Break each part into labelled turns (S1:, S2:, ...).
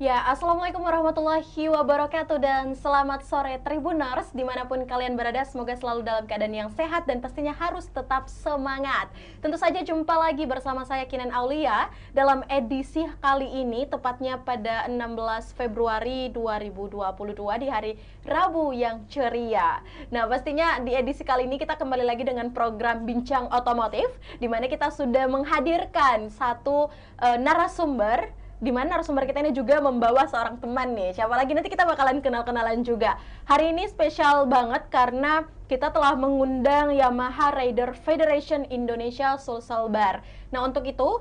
S1: Ya, Assalamualaikum warahmatullahi wabarakatuh dan selamat sore Tribuners dimanapun kalian berada, semoga selalu dalam keadaan yang sehat dan pastinya harus tetap semangat. Tentu saja jumpa lagi bersama saya Kinan Aulia dalam edisi kali ini tepatnya pada 16 Februari 2022 di hari Rabu yang ceria. Nah, pastinya di edisi kali ini kita kembali lagi dengan program Bincang Otomotif di mana kita sudah menghadirkan satu narasumber di mana narasumber kita ini juga membawa seorang teman nih. Siapa lagi nanti kita bakalan kenal-kenalan juga. Hari ini spesial banget karena kita telah mengundang Yamaha Rider Federation Indonesia Sulselbar. Nah, untuk itu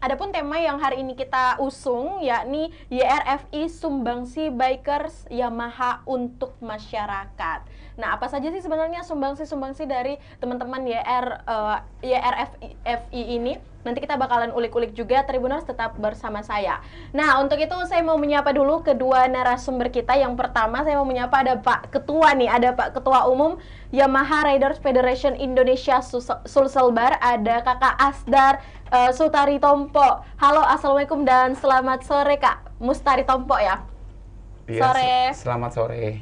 S1: adapun tema yang hari ini kita usung yakni YRFI Sumbangsi Bikers Yamaha untuk Masyarakat. Nah, apa saja sih sebenarnya sumbangsi dari teman-teman YRFI ini? Nanti kita bakalan ulik-ulik juga, Tribuners tetap bersama saya. Nah, untuk itu saya mau menyapa dulu kedua narasumber kita. Yang pertama saya mau menyapa ada Pak Ketua nih, ada Pak Ketua Umum Yamaha Riders Federation Indonesia Sulselbar, ada Kakak Asdar Sutari Tompo. Halo, Assalamualaikum dan selamat sore Kak Mustari Tompo ya.
S2: Iya,
S1: Sore.
S2: Selamat sore.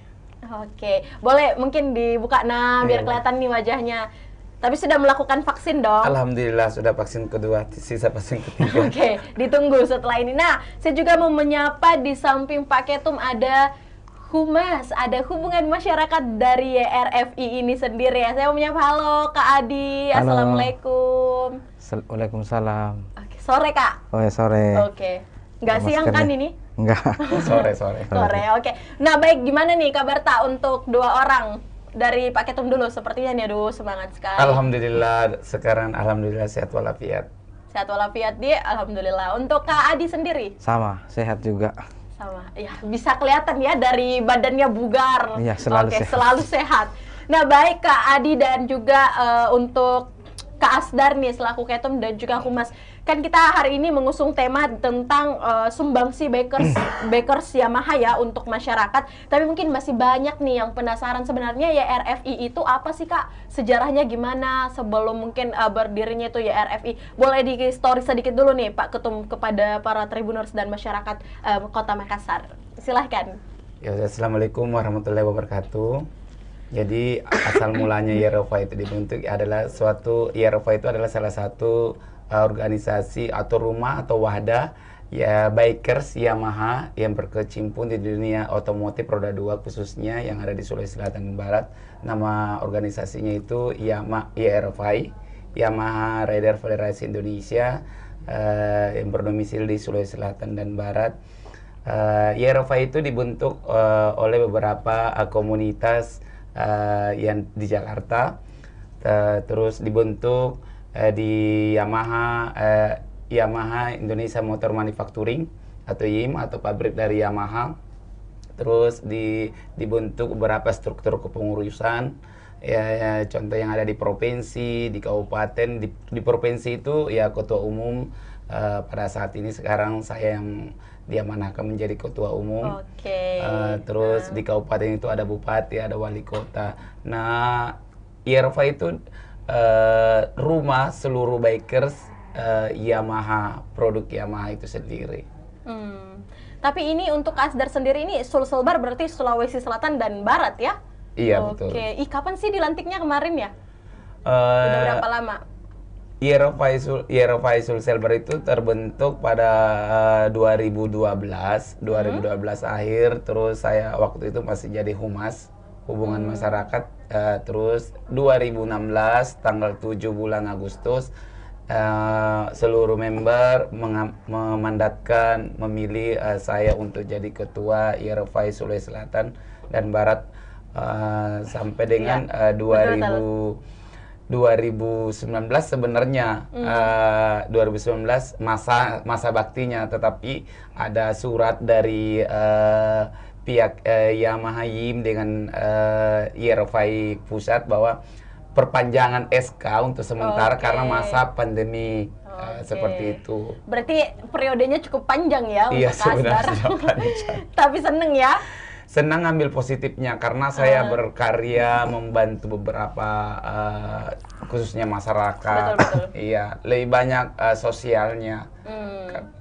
S1: Oke, boleh mungkin dibuka biar kelihatan nih wajahnya. Tapi sudah melakukan vaksin dong?
S2: Alhamdulillah sudah vaksin kedua, sisa vaksin ketiga.
S1: Oke, ditunggu setelah ini. Nah, saya juga mau menyapa di samping Pak Ketum ada Humas, ada hubungan masyarakat dari YRFI ini sendiri ya. Saya mau menyapa, halo Kak Adi,
S3: Halo.
S1: Assalamualaikum.
S3: Waalaikumsalam.
S1: Oke, sore Kak.
S3: Oh ya sore.
S1: Oke, nggak
S3: Mas
S1: siang kan
S3: Kerja.
S1: ini?
S3: Enggak.
S2: Sore.
S1: Sore, oke. Nah, baik, gimana nih kabar Tak untuk dua orang? Dari Pak Ketum dulu, sepertinya nih, aduh semangat sekali.
S2: Alhamdulillah, sekarang alhamdulillah sehat walafiat.
S1: Sehat walafiat dia, alhamdulillah. Untuk Kak Adi sendiri?
S3: Sama, sehat juga.
S1: Sama, ya bisa kelihatan ya dari badannya bugar.
S3: Iya, selalu
S1: Oke,
S3: sehat.
S1: selalu sehat. Nah, baik Kak Adi dan juga untuk Kak Asdar nih selaku Ketum dan juga Humas. Kan kita hari ini mengusung tema tentang sumbangsi bikers Yamaha ya untuk masyarakat. Tapi mungkin masih banyak nih yang penasaran sebenarnya YRFI itu apa sih Kak? Sejarahnya gimana sebelum mungkin berdirinya itu YRFI? Boleh di story sedikit dulu nih Pak Ketum kepada para Tribuners dan masyarakat Kota Makassar. Silahkan.
S2: Ya, Assalamualaikum warahmatullahi wabarakatuh. Jadi asal mulanya YRFI itu dibentuk YRFI itu adalah salah satu organisasi atau rumah atau wadah ya bikers Yamaha yang berkecimpung di dunia otomotif roda 2 khususnya yang ada di Sulawesi Selatan dan Barat. Nama organisasinya itu YRFI, Yamaha Rider Federation Indonesia, yang berdomisili di Sulawesi Selatan dan Barat. YRFI itu dibentuk oleh beberapa komunitas yang di Jakarta, terus dibentuk di Yamaha Indonesia Motor Manufacturing atau YIM atau pabrik dari Yamaha. Terus dibentuk beberapa struktur kepengurusan ya, contoh yang ada di provinsi, di kabupaten, di provinsi itu ya ketua umum. Pada saat ini sekarang saya yang diamanahkan menjadi ketua umum.
S1: Oke.
S2: Terus di kabupaten itu ada bupati, ada wali kota. Nah, YRFI itu rumah seluruh bikers Yamaha, produk Yamaha itu sendiri.
S1: Tapi ini untuk Asdar sendiri ini Sulselbar berarti Sulawesi Selatan dan Barat ya?
S2: Iya, betul.
S1: Oke, kapan sih dilantiknya kemarin ya? Udah berapa lama?
S2: YRFI Sulselbar itu terbentuk pada 2012 akhir. Terus saya waktu itu masih jadi humas hubungan masyarakat. Terus 2016 tanggal 7 bulan Agustus seluruh member memandatkan memilih saya untuk jadi ketua YRFI Sulawesi Selatan dan Barat sampai dengan 2019 sebenarnya 2019 masa baktinya, tetapi ada surat dari pihak Yamaha YIM dengan YRFI pusat bahwa perpanjangan SK untuk sementara karena masa pandemi. Seperti itu.
S1: Berarti periodenya cukup panjang ya
S2: Iya,
S1: untuk Asdar. Tapi seneng ya?
S2: Senang ambil positifnya karena saya berkarya membantu beberapa khususnya masyarakat.
S1: Betul.
S2: Iya, lebih banyak sosialnya.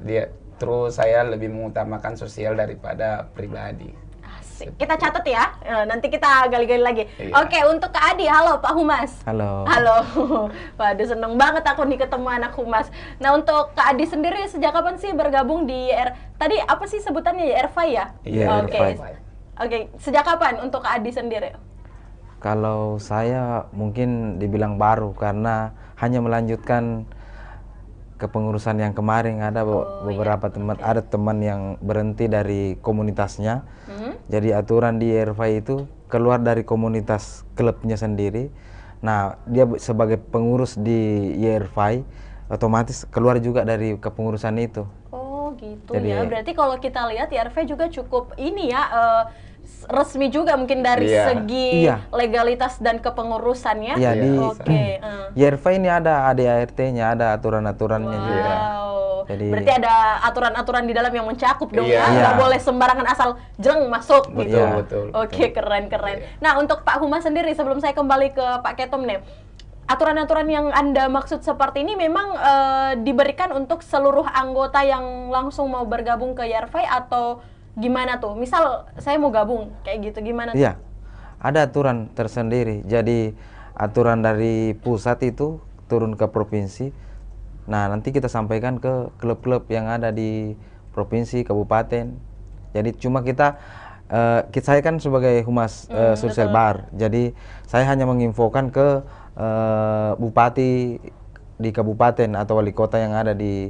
S2: Dia Terus saya lebih mengutamakan sosial daripada pribadi.
S1: Asik. Kita catat ya, nanti kita gali-gali lagi.
S2: Iya.
S1: Oke, untuk Kak Adi, halo Pak Humas.
S3: Halo.
S1: Halo. Waduh, seneng banget aku nih ketemu anak Humas. Nah, untuk Kak Adi sendiri sejak kapan sih bergabung di tadi apa sih sebutannya ya, RFI ya?
S3: Iya,
S1: Oke.
S3: RFI.
S1: Oke, sejak kapan untuk Kak Adi sendiri?
S3: Kalau saya mungkin dibilang baru karena hanya melanjutkan kepengurusan yang kemarin. Ada beberapa teman, ada teman yang berhenti dari komunitasnya. Jadi aturan di RFI itu keluar dari komunitas klubnya sendiri. Nah, dia sebagai pengurus di YRFI otomatis keluar juga dari kepengurusan itu.
S1: Oh gitu
S3: Jadi,
S1: ya. Berarti kalau kita lihat YRFI juga cukup ini ya, resmi juga mungkin dari
S2: Iya.
S1: segi
S3: Iya.
S1: legalitas dan kepengurusannya.
S3: Iya, di
S1: Oke.
S3: YRFI ini ada ADART-nya, ada aturan-aturannya juga.
S1: Wow.
S3: Jadi-
S1: Berarti ada aturan-aturan di dalam yang mencakup dong
S2: Iya.
S1: ya. Nggak
S3: Iya.
S1: boleh sembarangan asal jeng masuk gitu.
S2: Betul,
S3: Iya.
S2: betul.
S1: Oke, keren-keren. Nah, untuk Pak Humas sendiri sebelum saya kembali ke Pak Ketum nih. Aturan-aturan yang Anda maksud seperti ini memang diberikan untuk seluruh anggota yang langsung mau bergabung ke YRFI atau gimana tuh? Misal saya mau gabung kayak gitu, gimana tuh?
S3: Iya, ada aturan tersendiri. Jadi aturan dari pusat itu turun ke provinsi. Nah, nanti kita sampaikan ke klub-klub yang ada di provinsi, kabupaten. Jadi cuma saya kan sebagai humas sosial bar. Jadi saya hanya menginfokan ke bupati di kabupaten atau wali kota yang ada di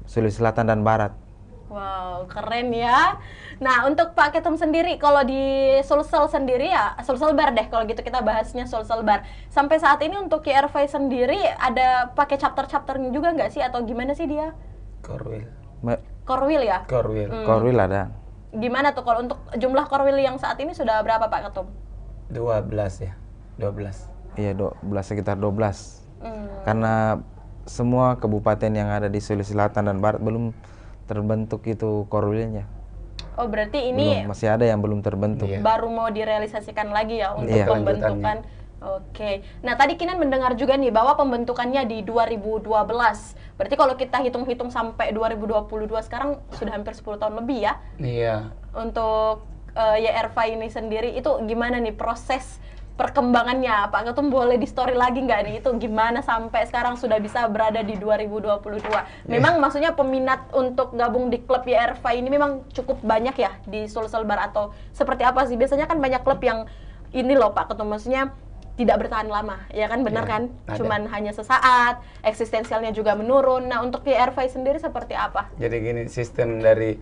S3: Sulawesi Selatan dan Barat.
S1: Wow, keren ya. Nah, untuk Pak Ketum sendiri, kalau di Sulsel sendiri ya, Sulsel Bar deh, kalau gitu kita bahasnya Sulsel Bar. Sampai saat ini untuk YRFI sendiri ada pakai chapter-chapternya juga nggak sih? Atau gimana sih dia?
S2: Korwil.
S1: Korwil ya?
S2: Korwil.
S3: Korwil ada.
S1: Gimana tuh kalau untuk jumlah korwil yang saat ini sudah berapa Pak Ketum?
S2: 12 ya. 12.
S3: Iya, sekitar 12. Karena semua kabupaten yang ada di Sulawesi Selatan dan Barat belum terbentuk itu korwilnya.
S1: Oh, berarti ini
S3: Masih ada yang belum terbentuk.
S2: Iya.
S1: baru mau direalisasikan lagi ya untuk
S3: Iya.
S1: pembentukan. Oke. Nah, tadi Kinan mendengar juga nih bahwa pembentukannya di 2012. Berarti kalau kita hitung-hitung sampai 2022 sekarang sudah hampir 10 tahun lebih ya.
S2: Iya.
S1: Untuk YRFI ini sendiri itu gimana nih proses perkembangannya? Pak Ketum boleh di story lagi nggak nih, itu gimana sampai sekarang sudah bisa berada di 2022? Memang maksudnya peminat untuk gabung di klub YRFI ini memang cukup banyak ya di Sulsel Bar atau seperti apa sih? Biasanya kan banyak klub yang ini loh Pak Ketum, maksudnya tidak bertahan lama, ya kan, benar
S2: Iya,
S1: kan?
S2: ada.
S1: Cuman hanya sesaat, eksistensialnya juga menurun. Nah, untuk YRFI sendiri seperti apa?
S2: Jadi gini, sistem dari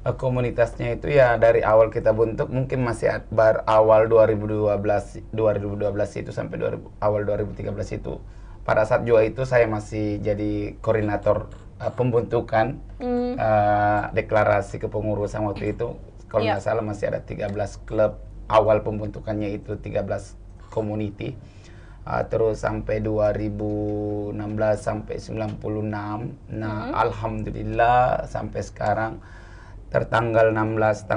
S2: komunitasnya itu ya dari awal kita bentuk mungkin masih awal 2012 itu sampai awal 2013 itu. Pada saat juga itu saya masih jadi koordinator pembentukan deklarasi kepengurusan waktu itu. Kalau nggak salah masih ada 13 klub awal pembentukannya itu 13 community. Terus sampai 2016 sampai 96. Nah, alhamdulillah sampai sekarang tanggal 16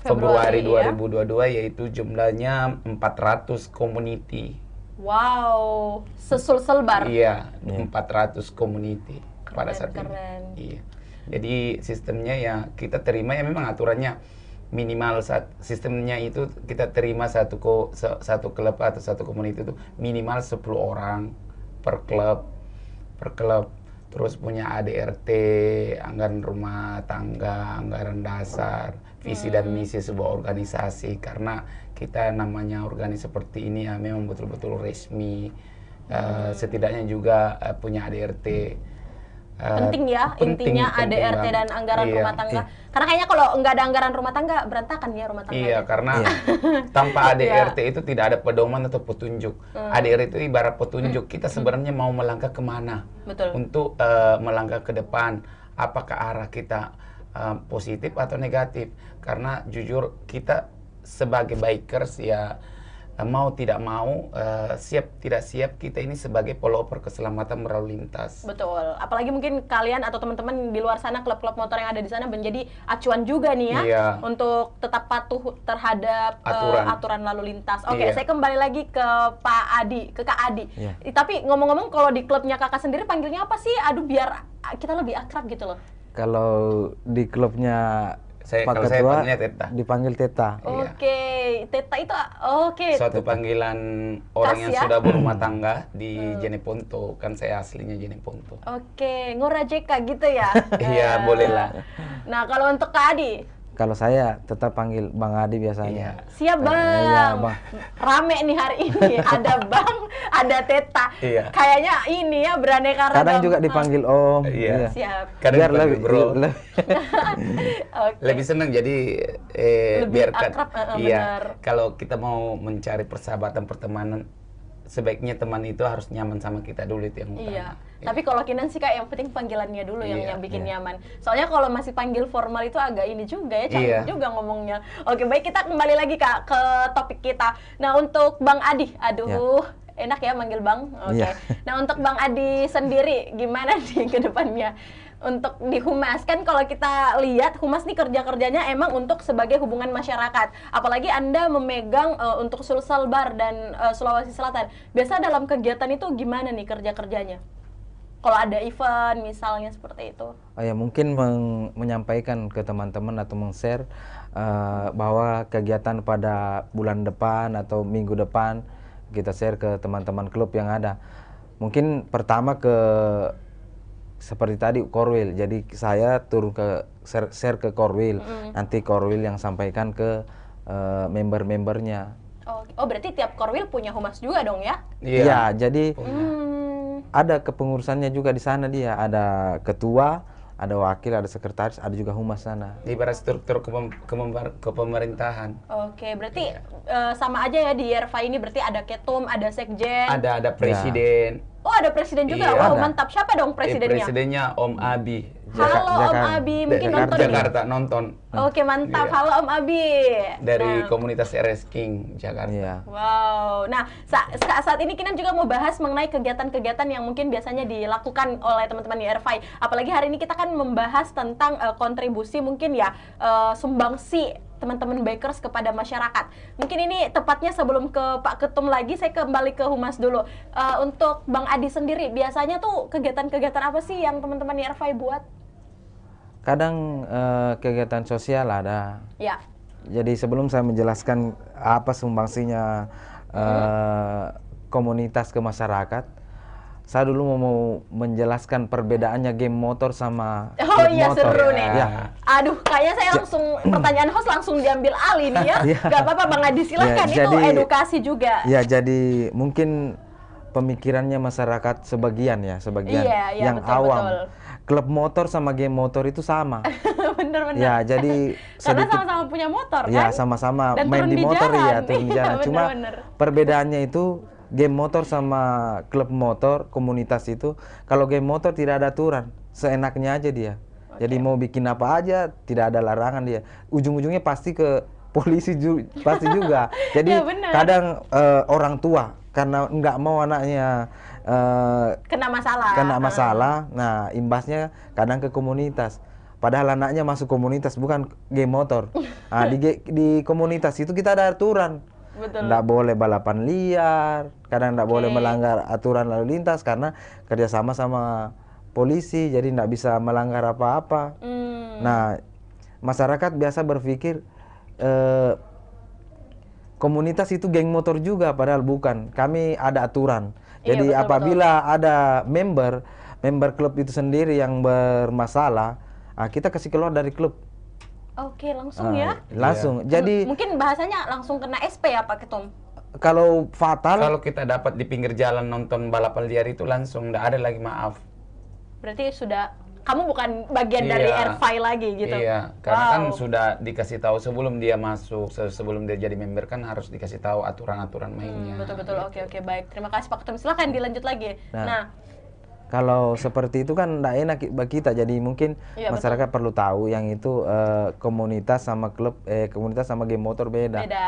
S2: Februari
S1: ya?
S2: 2022 yaitu jumlahnya 400 community.
S1: Wow, Sulsel Bar.
S2: Iya, 400 community pada saat ini.
S1: Keren.
S2: Iya. Jadi sistemnya ya kita terima ya memang aturannya minimal sistemnya itu kita terima satu klub atau satu community itu minimal 10 orang per klub. Terus punya ADRT, anggaran rumah tangga, anggaran dasar, visi dan misi sebuah organisasi. Karena kita namanya organisasi seperti ini ya memang betul-betul resmi. Setidaknya juga punya ADRT.
S1: Penting ya,
S2: penting
S1: intinya ADRT
S2: banget.
S1: dan anggaran
S2: Iya.
S1: rumah tangga. Karena kayaknya kalau nggak ada anggaran rumah tangga, berantakan ya rumah tangga.
S2: Iya, karena tanpa ADRT itu tidak ada pedoman atau petunjuk. ADRT itu ibarat petunjuk. Kita sebenarnya mau melangkah kemana?
S1: Betul.
S2: Untuk melangkah ke depan. Apakah arah kita positif atau negatif? Karena jujur kita sebagai bikers ya mau tidak mau, siap tidak siap, kita ini sebagai pelopor keselamatan berlalu lintas.
S1: Betul. Apalagi mungkin kalian atau teman-teman di luar sana, klub-klub motor yang ada di sana menjadi acuan juga nih ya,
S2: Iya.
S1: untuk tetap patuh terhadap aturan lalu lintas. Oke,
S2: Iya.
S1: saya kembali lagi ke Pak Adi, ke Kak Adi.
S3: Iya.
S1: Tapi ngomong-ngomong kalau di klubnya kakak sendiri panggilnya apa sih? Aduh, biar kita lebih akrab gitu loh.
S3: Kalau di klubnya Pak
S2: Kalau saya
S3: Ketua
S2: panggilnya Teta.
S3: dipanggil Teta.
S2: Iya.
S1: Oke, Teta itu oke.
S2: Suatu panggilan orang yang
S1: ya?
S2: sudah berumah tangga di Jeneponto. Kan saya aslinya Jeneponto.
S1: Oke, Ngora JK gitu ya?
S2: Iya, boleh lah.
S1: Nah, kalau untuk Kak Adi,
S3: Kalau saya tetap panggil Bang Adi biasanya.
S1: siap Bang.
S3: Iya, Bang.
S1: Rame nih hari ini. Ada Bang, ada Teta.
S2: Iya.
S1: Kayaknya ini ya beraneka ragam.
S3: Kadang juga dipanggil Om.
S2: Iya.
S1: Siap.
S2: Kadang
S3: Biar
S2: dipanggil
S3: lebih,
S2: bro.
S1: Oke.
S2: Lebih senang jadi
S1: Lebih
S2: biar
S1: akrab,
S2: iya.
S1: benar.
S2: Kalau kita mau mencari persahabatan pertemanan, sebaiknya teman itu harus nyaman sama kita dulu, itu yang utama.
S1: Iya. Tapi kalau Kinan sih Kak, yang penting panggilannya dulu yang bikin
S3: iya.
S1: nyaman. Soalnya kalau masih panggil formal itu agak ini juga ya, canggung
S2: Iya.
S1: juga ngomongnya. Oke, baik, kita kembali lagi Kak ke topik kita. Nah, untuk Bang Adi, aduh, enak ya manggil Bang. Oke.
S3: Iya.
S1: Nah, untuk Bang Adi sendiri gimana nih ke depannya? Untuk di Humas, kan kalau kita lihat Humas nih kerja-kerjanya emang untuk sebagai hubungan masyarakat. Apalagi Anda memegang untuk Sulsel Bar dan Sulawesi Selatan. Biasa dalam kegiatan itu gimana nih kerja-kerjanya? Kalau ada event misalnya seperti itu.
S3: Oh ya, mungkin menyampaikan ke teman-teman atau meng-share bahwa kegiatan pada bulan depan atau minggu depan kita share ke teman-teman klub yang ada. Mungkin pertama ke seperti tadi Korwil. Jadi saya turun ke share ke Korwil. Nanti Korwil yang sampaikan ke member-membernya.
S1: Oh, berarti tiap Korwil punya Humas juga dong ya?
S3: Iya, jadi
S1: Hmm.
S3: ada kepengurusannya juga di sana dia. Ada ketua, ada wakil, ada sekretaris, ada juga humas sana.
S2: Ibarat struktur kepemerintahan.
S1: Oke, berarti sama aja ya di YRFA ini, berarti ada ketum, ada sekjen.
S2: Ada presiden.
S1: Oh, ada presiden juga.
S2: Iya.
S1: Wow,
S3: Ada.
S1: mantap. Siapa dong presidennya?
S2: Presidennya Om Abi.
S1: Halo Om
S3: Jakarta.
S1: Abi, mungkin nonton ini.
S2: Jakarta nonton
S1: Oke, mantap.
S2: Iya.
S1: Halo Om Abi.
S2: dari
S1: Nah.
S2: komunitas RS King Jakarta.
S3: Iya.
S1: Wow. Nah, saat ini kita juga mau bahas mengenai kegiatan-kegiatan yang mungkin biasanya dilakukan oleh teman-teman di RFI. Apalagi hari ini kita kan membahas tentang kontribusi mungkin ya sumbangsi teman-teman bikers kepada masyarakat. Mungkin ini tepatnya sebelum ke Pak Ketum lagi, saya kembali ke Humas dulu. Untuk Bang Adi sendiri, biasanya tuh kegiatan-kegiatan apa sih yang teman-teman di RFI buat?
S3: Kadang kegiatan sosial ada.
S1: Ya.
S3: Jadi sebelum saya menjelaskan apa sumbangsinya komunitas ke masyarakat, saya dulu mau menjelaskan perbedaannya game motor sama
S1: Oh
S3: klub
S1: iya,
S3: motor.
S1: seru nih.
S3: Ya.
S1: Aduh, kayaknya saya langsung pertanyaan host langsung diambil alih nih ya.
S3: Iya.
S1: Gak apa-apa Bang Adi, silahkan.
S3: Ya,
S1: Itu
S3: jadi-
S1: edukasi juga.
S3: Ya, jadi mungkin pemikirannya masyarakat sebagian
S1: Iya,
S3: yang
S1: betul,
S3: awam.
S1: betul.
S3: Klub motor sama game motor itu sama.
S1: Bener-bener.
S3: Ya, jadi
S1: Karena
S3: sedikit
S1: sama-sama punya motor
S3: ya
S1: kan?
S3: sama-sama
S1: Dan
S3: main
S1: turun
S3: di
S1: di
S3: motor
S1: jalan.
S3: ya, turun di
S1: Iya,
S3: jalan. Cuma
S1: bener-bener.
S3: perbedaannya itu game motor sama klub motor komunitas itu, kalau game motor tidak ada aturan, seenaknya aja dia. Jadi mau bikin apa aja tidak ada larangan dia. Ujung-ujungnya pasti ke polisi pasti juga. Jadi
S1: Ya, bener.
S3: kadang orang tua karena nggak mau anaknya
S1: Kena masalah.
S3: kena masalah, nah imbasnya kadang ke komunitas. Padahal anaknya masuk komunitas bukan game motor. Nah, di komunitas itu kita ada aturan.
S1: Betul.
S3: Nggak boleh balapan liar, kadang nggak boleh
S1: Oke.
S3: melanggar aturan lalu lintas karena kerjasama sama polisi, jadi nggak bisa melanggar apa-apa. Nah, masyarakat biasa berpikir komunitas itu geng motor juga, padahal bukan. Kami ada aturan.
S1: Iya,
S3: Jadi
S1: betul,
S3: apabila ada member klub itu sendiri yang bermasalah, kita kasih keluar dari klub.
S1: Oke, langsung ya.
S3: Langsung. Jadi
S1: Mungkin bahasanya langsung kena SP ya Pak Ketum?
S3: kalau fatal,
S2: Kalau kita dapat di pinggir jalan nonton balapan liar itu langsung nggak ada lagi maaf.
S1: Berarti sudah, kamu bukan bagian dari
S2: Iya.
S1: RFI lagi gitu?
S2: Iya, karena kan
S1: Wow.
S2: sudah dikasih tahu sebelum dia masuk, sebelum dia jadi member kan harus dikasih tahu aturan-aturan mainnya.
S1: Betul-betul, oke, baik. Terima kasih Pak Ketum. Silakan dilanjut lagi. Nah,
S3: kalau seperti itu kan nggak enak bagi kita. Jadi mungkin
S1: Iya,
S3: masyarakat perlu tahu yang itu komunitas sama klub, komunitas sama game motor beda.
S1: Beda,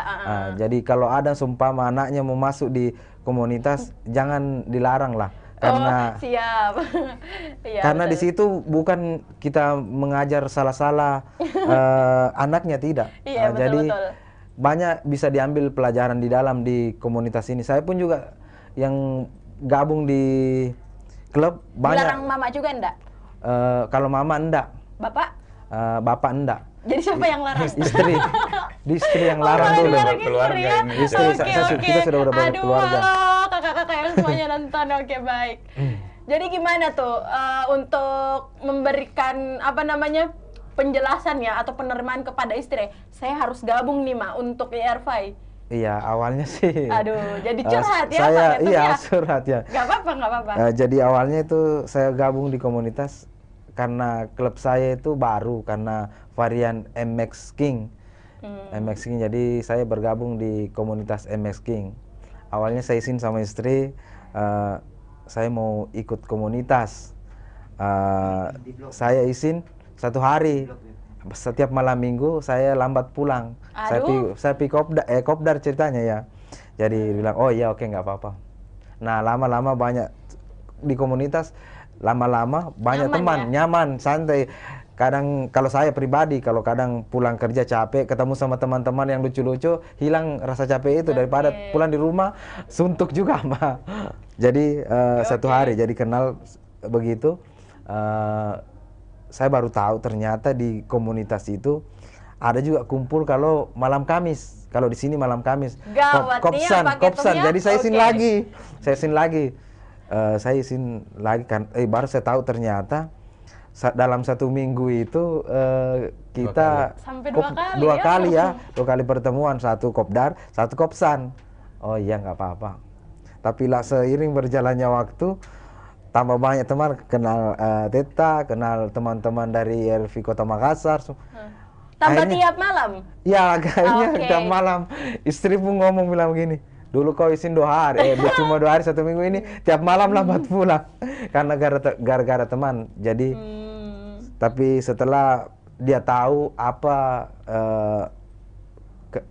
S3: Jadi kalau ada seumpama anaknya mau masuk di komunitas, jangan dilarang lah. Karena
S1: oh, siap. Iya,
S3: karena di
S1: betul.
S3: situ bukan kita mengajar salah-salah anaknya, tidak.
S1: Iya,
S3: Jadi
S1: betul.
S3: banyak bisa diambil pelajaran di dalam di komunitas ini. Saya pun juga yang gabung di klub banyak.
S1: Dilarang mama juga enggak?
S3: Kalau mama enggak.
S1: Bapak?
S3: Bapak enggak.
S1: Jadi siapa yang larang?
S3: Istri. Di istri yang larang
S1: malah
S3: dulu.
S1: dilarang
S2: Keluarga
S1: istri ya?
S2: ini.
S3: Istri,
S1: Oke,
S3: kita sudah berkeluarga.
S1: Aduh, halo kakak-kakak yang semuanya nonton. Oke, baik. Jadi gimana tuh untuk memberikan apa namanya penjelasan ya atau penerimaan kepada istri? Saya harus gabung nih, Mak, untuk IRFI.
S3: Iya, awalnya sih.
S1: Aduh, jadi curhat ya,
S3: saya,
S1: Pak Ketum
S3: iya,
S1: ya?
S3: curhat ya.
S1: Gak apa-apa, gak apa-apa.
S3: Jadi awalnya itu saya gabung di komunitas karena klub saya itu baru, karena varian MX King. MX King, jadi saya bergabung di komunitas MX King. Awalnya saya izin sama istri, saya mau ikut komunitas. Saya izin 1 hari. Setiap malam minggu saya lambat pulang. Saya pi kopdar ceritanya ya. Jadi bilang, oh iya oke nggak apa-apa. Nah lama-lama banyak di komunitas, lama-lama banyak
S1: Nyaman
S3: teman,
S1: ya?
S3: nyaman, santai. Kadang kalau saya pribadi, kalau kadang pulang kerja capek, ketemu sama teman-teman yang lucu-lucu, hilang rasa capek itu daripada pulang di rumah suntuk juga, Mbak. Jadi 1 hari, jadi kenal begitu. Saya baru tahu ternyata di komunitas itu ada juga kumpul kalau malam Kamis. Kalau di sini malam Kamis.
S1: Gawat nih ya, Pak
S3: Kopsan.
S1: Ketumnya.
S3: Jadi saya izin
S1: Oke.
S3: lagi. Saya izin lagi kan. Baru saya tahu ternyata dalam 1 minggu itu kita
S1: Sampai 2 kali
S3: dua
S1: ya?
S3: kali ya, 2 kali pertemuan, 1 kopdar, 1 kopsan. Oh iya nggak apa-apa. Tapi lah seiring berjalannya waktu, tambah banyak teman, kenal Teta, kenal teman-teman dari RV Kota Makassar.
S1: Tambah
S3: Akhirnya-
S1: tiap malam?
S3: Ya kayaknya
S1: Oke.
S3: tiap malam istri pun ngomong bilang begini, dulu kau izin 2 hari, cuma 2 hari 1 minggu ini tiap malam lambat pulang karena gara-gara teman. Jadi tapi setelah dia tahu apa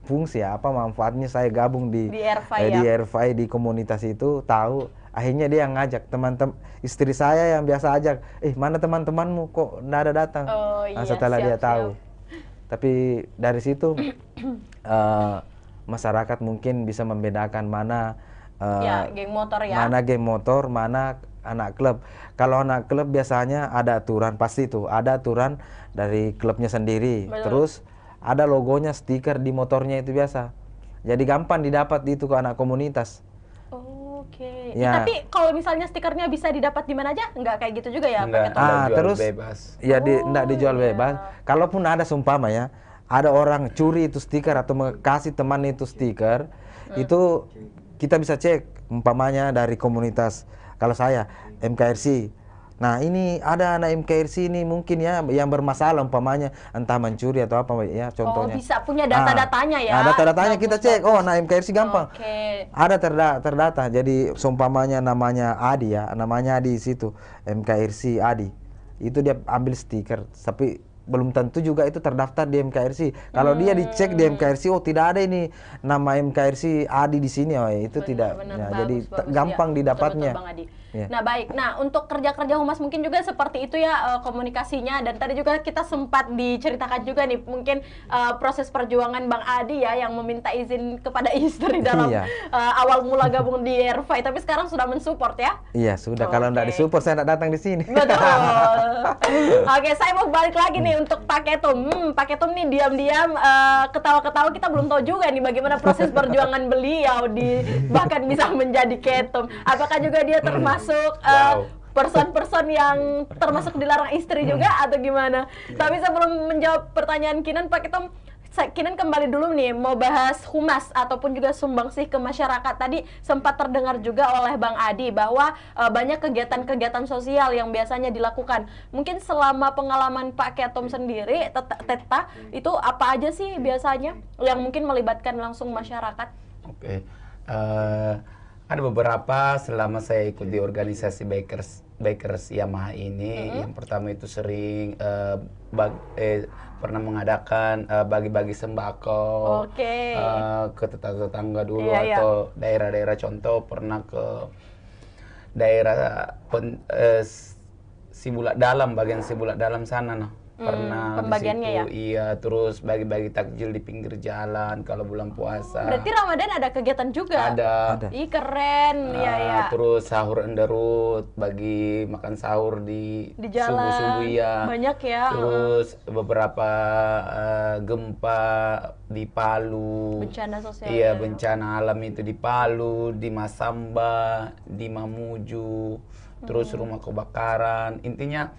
S3: fungsi apa manfaatnya saya gabung di
S1: IRFI
S3: di
S1: ya?
S3: IRFI, di komunitas itu, tahu, akhirnya dia ngajak teman-teman istri saya yang biasa ajak, mana teman-temanmu kok nggak ada datang.
S1: Oh,
S3: Nah,
S1: iya,
S3: setelah dia
S1: siap,
S3: tahu. Tapi dari situ masyarakat mungkin bisa membedakan mana
S1: Ya, geng motor ya?
S3: mana geng motor, mana anak klub. Kalau anak klub biasanya ada aturan, pasti itu ada aturan dari klubnya sendiri.
S1: Betul.
S3: Terus ada logonya, stiker di motornya itu biasa. Jadi gampang didapat itu ke anak komunitas.
S1: Oke.
S3: Ya.
S1: Tapi kalau misalnya stikernya bisa didapat di mana aja? Nggak kayak gitu juga ya, Pak
S2: Enggak,
S1: Ketum?
S2: jual
S3: terus
S2: bebas.
S3: ya nggak dijual
S1: iya.
S3: bebas. Kalaupun ada seumpama ya, ada orang curi itu stiker atau kasih teman itu stiker, itu kita bisa cek umpamanya dari komunitas. Kalau saya MKRC, nah ini ada anak MKRC ini mungkin ya yang bermasalah umpamanya entah mencuri atau apa ya contohnya.
S1: Oh, bisa punya data-datanya ya?
S3: Nah, data-datanya kita cek.
S1: Bagus,
S3: Oh, anak MKRC gampang.
S1: Oke.
S3: Ada terdata. Jadi seumpamanya namanya Adi ya, namanya Adi di situ, MKRC Adi. Itu dia ambil stiker, tapi belum tentu juga itu terdaftar di MKRC. Kalau dia dicek di MKRC, oh tidak ada ini nama MKRC Adi di sini, oh itu tidak.
S1: Benar,
S3: Ya,
S1: bagus,
S3: jadi
S1: bagus,
S3: gampang
S1: ya.
S3: didapatnya.
S1: Betul, Bang Adi.
S3: Ya.
S1: Nah baik, nah untuk kerja-kerja humas mungkin juga seperti itu ya komunikasinya, dan tadi juga kita sempat diceritakan juga nih mungkin proses perjuangan Bang Adi ya yang meminta izin kepada istri dalam
S3: Iya.
S1: awal mula gabung di IRFI, tapi sekarang sudah mensupport ya?
S3: Iya, sudah. Kalau enggak
S1: Oke.
S3: disupport saya enggak datang di sini.
S1: Betul. Oke, saya mau balik lagi nih untuk Pak Ketum. Pak Ketum nih diam-diam ketawa-ketawa, kita belum tahu juga nih bagaimana proses perjuangan beliau di bahkan bisa menjadi ketum. Apakah juga dia termasuk
S2: Wow.
S1: person-person yang termasuk dilarang istri juga atau gimana? Tapi sebelum menjawab pertanyaan Kinan, Pak Ketum, Kinan kembali dulu nih mau bahas humas ataupun juga sumbangsih ke masyarakat. Tadi sempat terdengar juga oleh Bang Adi bahwa banyak kegiatan-kegiatan sosial yang biasanya dilakukan. Mungkin selama pengalaman Pak Ketum sendiri, Teta, itu apa aja sih biasanya yang mungkin melibatkan langsung masyarakat?
S2: Oke. Ada beberapa selama saya ikut di organisasi Bikers Yamaha ini. Yang pertama itu sering pernah mengadakan bagi-bagi sembako
S1: Oke.
S2: ke tetangga dulu,
S1: Iya, iya.
S2: atau daerah-daerah, contoh pernah ke daerah Sibulak Dalam, bagian Sibulak Dalam sana, nah. pernah di
S1: pembagiannya
S2: situ,
S1: ya?
S2: iya, terus bagi-bagi takjil di pinggir jalan kalau bulan puasa.
S1: Berarti Ramadan ada kegiatan juga?
S2: Ada.
S1: Ih keren, ya ya.
S2: Terus sahur on the road, bagi makan sahur di
S1: Jalan.
S2: subuh-subuh ya.
S1: Banyak ya.
S2: Terus beberapa gempa di Palu.
S1: Bencana sosial.
S2: Iya,
S1: ya.
S2: bencana alam itu di Palu, di Masamba, di Mamuju, terus rumah kebakaran. Intinya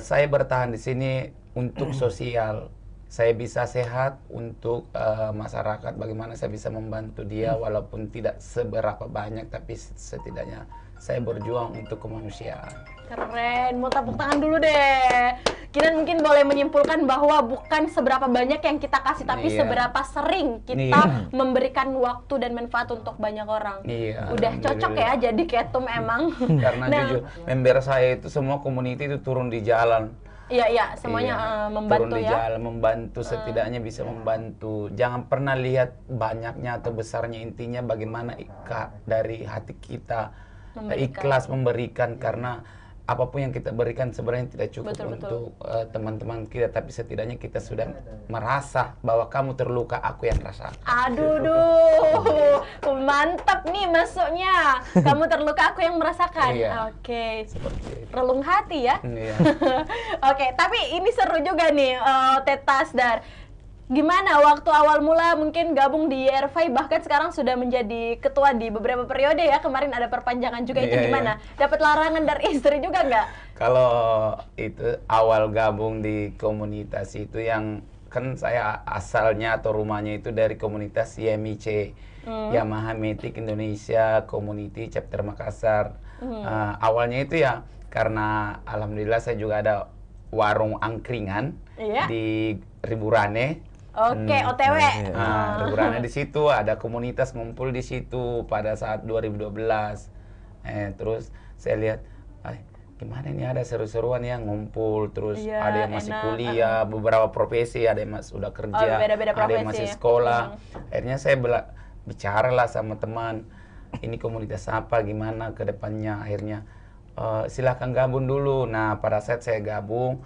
S2: saya bertahan di sini untuk sosial. Saya bisa sehat untuk masyarakat. Bagaimana saya bisa membantu dia walaupun tidak seberapa banyak, tapi setidaknya saya berjuang untuk kemanusiaan.
S1: Keren, mau tepuk tangan dulu deh. Kita mungkin boleh menyimpulkan bahwa bukan seberapa banyak yang kita kasih, tapi
S2: Iya.
S1: seberapa sering kita memberikan waktu dan manfaat untuk banyak orang.
S2: Iya,
S1: Udah cocok ya jadi ketum emang.
S2: Karena
S1: Nah,
S2: jujur, member saya itu semua community itu turun di jalan.
S1: Iya iya, semuanya
S2: Iya,
S1: membantu
S2: turun di
S1: ya.
S2: jalan, membantu, setidaknya bisa membantu. Jangan pernah lihat banyaknya atau besarnya, intinya bagaimana dari hati kita ikhlas memberikan, karena apapun yang kita berikan sebenarnya tidak cukup
S1: Betul,
S2: untuk teman-teman kita, tapi setidaknya kita sudah merasa bahwa kamu terluka, aku yang rasa.
S1: Aduh, duh, mantap nih masuknya. Kamu terluka, aku yang merasakan.
S2: Iya.
S1: Oke,
S2: Seperti itu.
S1: relung hati ya.
S2: Iya.
S1: Oke, tapi ini seru juga nih, Teh Tasdar. Gimana waktu awal mula mungkin gabung di YRFI, bahkan sekarang sudah menjadi ketua di beberapa periode ya, kemarin ada perpanjangan juga, itu
S2: Iya,
S1: gimana? Dapat larangan dari istri juga nggak?
S2: Kalau itu awal gabung di komunitas itu, yang kan saya asalnya atau rumahnya itu dari komunitas YMIC, Yamaha Matic Indonesia Community Chapter Makassar. Awalnya itu ya karena alhamdulillah saya juga ada warung angkringan
S1: Iya.
S2: di Riburane.
S1: Oke, OTW.
S2: Riburane di situ ada komunitas ngumpul di situ pada saat 2012. Terus saya lihat, gimana ini ada seru-seruan yang ngumpul, terus
S1: Iya,
S2: ada yang masih
S1: enak.
S2: kuliah, beberapa profesi, ada yang sudah kerja,
S1: beda-beda
S2: ada yang
S1: profesi
S2: masih
S1: ya.
S2: sekolah. Akhirnya saya bicara lah sama teman, ini komunitas apa, gimana ke depannya. Akhirnya silahkan gabung dulu. Nah, pada saat saya gabung,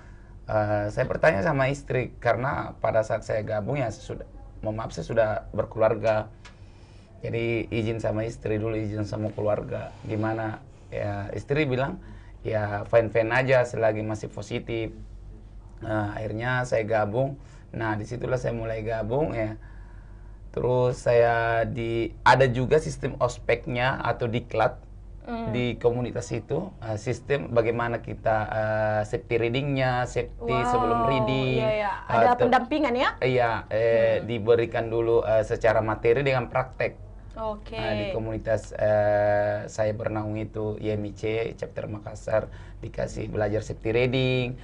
S2: saya bertanya sama istri, karena pada saat saya gabung ya saya sudah berkeluarga. Jadi izin sama istri dulu, izin sama keluarga. Gimana? Ya istri bilang, ya fine-fine aja selagi masih positif. Akhirnya saya gabung. Nah, disitulah saya mulai gabung ya. Terus saya ada juga sistem ospeknya atau diklat di komunitas itu, sistem bagaimana kita safety readingnya, safety sebelum reading.
S1: Iya, iya. Ada pendampingan ya?
S2: Iya, diberikan dulu secara materi dengan praktek.
S1: Oke.
S2: Di komunitas saya bernaung itu YMIC Chapter Makassar, dikasih belajar safety reading,